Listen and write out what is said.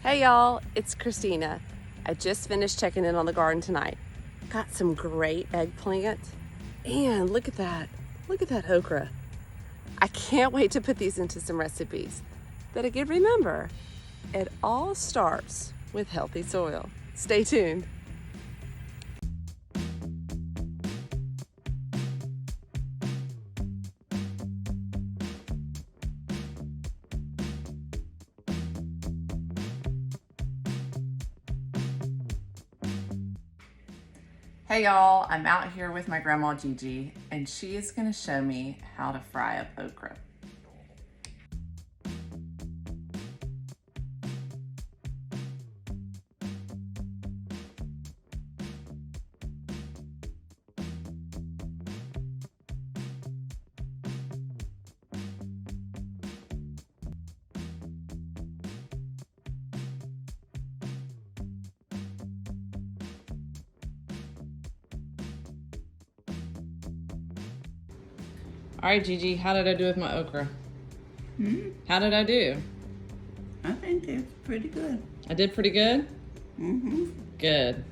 Hey y'all, it's Christina. I just finished checking in on the garden tonight. Got some great eggplant. And look at that. Look at that okra. I can't wait to put these into some recipes. But again, remember, it all starts with healthy soil. Stay tuned. Hey y'all, I'm out here with my grandma Gigi, and she is gonna show me how to fry up okra. All right, Gigi, how did I do with my okra? How did I do? I think it's pretty good. I did pretty good? Mm-hmm. Good.